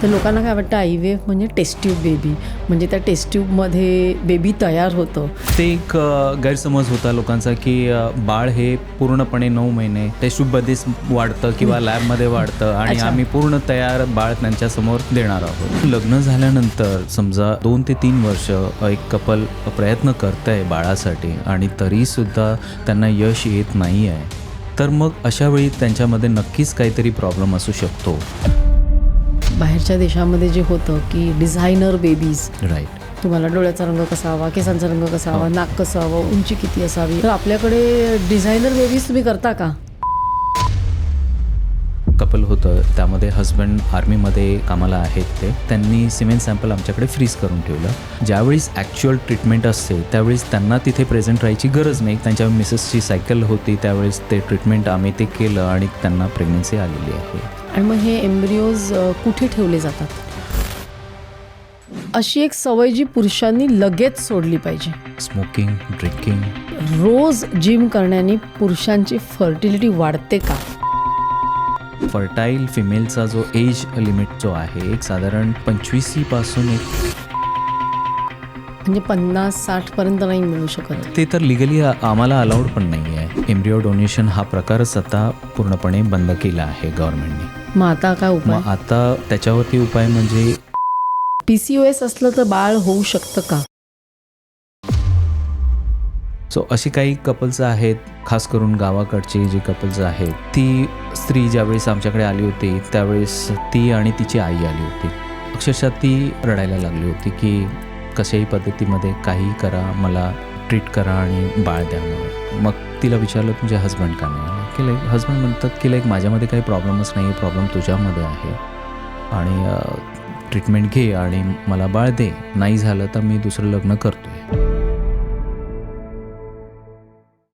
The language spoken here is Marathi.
तर लोकांना काय वाटतं IVF म्हणजे टेस्ट ट्यूब बेबी, म्हणजे त्या टेस्ट ट्यूबमध्ये बेबी तयार होतं. ते एक गैरसमज होता लोकांचा की बाळ हे पूर्णपणे 9 महिने टेस्ट ट्यूबमध्येच वाढतं किंवा लॅबमध्ये वाढतं आणि अच्छा. आम्ही पूर्ण तयार बाळ त्यांच्यासमोर देणार आहोत. लग्न झाल्यानंतर समजा 2 ते 3 वर्ष एक कपल प्रयत्न करत आहे बाळासाठी आणि तरीसुद्धा त्यांना यश येत नाही आहे, तर मग अशा वेळी त्यांच्यामध्ये नक्कीच काहीतरी प्रॉब्लेम असू शकतो. बाहेरच्या देशामध्ये जे होतं की डिझायनर बेबीज, राईट. तुम्हाला डोळ्याचा रंग कसा हवा, केसांचा रंग कसा हवा, नाक कसं हवं, उंची किती असावी, तर आपल्याकडे डिझायनर बेबीज तुम्ही करता का? कपल होतं, त्यामध्ये हजबंड आर्मीमध्ये कामाला आहेत. त्यांनी सिमेंट सॅम्पल आमच्याकडे फ्रीज करून ठेवलं. ज्यावेळेस ॲक्च्युअल ट्रीटमेंट असते त्यावेळेस त्यांना तिथे प्रेझेंट राहायची गरज नाही. त्यांच्या मिसेसची सायकल होती त्यावेळेस ते ट्रीटमेंट आम्ही ते केलं आणि त्यांना प्रेग्नन्सी आलेली आहे. आणि मग हे एम्ब्रिओज कुठे ठेवले जातात? अशी एक सवय जी पुरुषांनी लगेच सोडली पाहिजे. Smoking, drinking. रोज जिम करण्याने पुरुषांची फर्टिलिटी वाढते का? फर्टाईल फिमेलचा जो एज लिमिट जो आहे एक साधारण 25 पासून एक म्हणजे 50-60 पर्यंत नाही मिळू शकत. ते तर लिगली आम्हाला अलाउड पण नाही आहे. एम्ब्रिओ डोनेशन हा प्रकारच आता पूर्णपणे बंद केला आहे गव्हर्नमेंटने. मग आता काय उपाय? मग आता त्याच्यावरती उपाय म्हणजे PCOS असलं तर बाळ होऊ शकतं का? सो अशी काही कपल्स आहेत, खास करून गावाकडची जी कपल्स आहेत, ती स्त्री ज्यावेळेस आमच्याकडे आली होती त्यावेळेस ती आणि तिची आई आली होती. अक्षरशः ती रडायला लागली होती की कशाही पद्धतीमध्ये काही करा, मला ट्रीट करा आणि बाळ द्या म्हणून. मग तिला विचारलं तुझे हजबंड का नाही आले? की लाईक हजबंड म्हणतात की लाईक माझ्यामध्ये काही प्रॉब्लेमच नाही आहे, प्रॉब्लेम तुझ्यामध्ये आहे आणि ट्रीटमेंट घे आणि मला बाळ दे, नाही झालं तर मी दुसरं लग्न करतो आहे.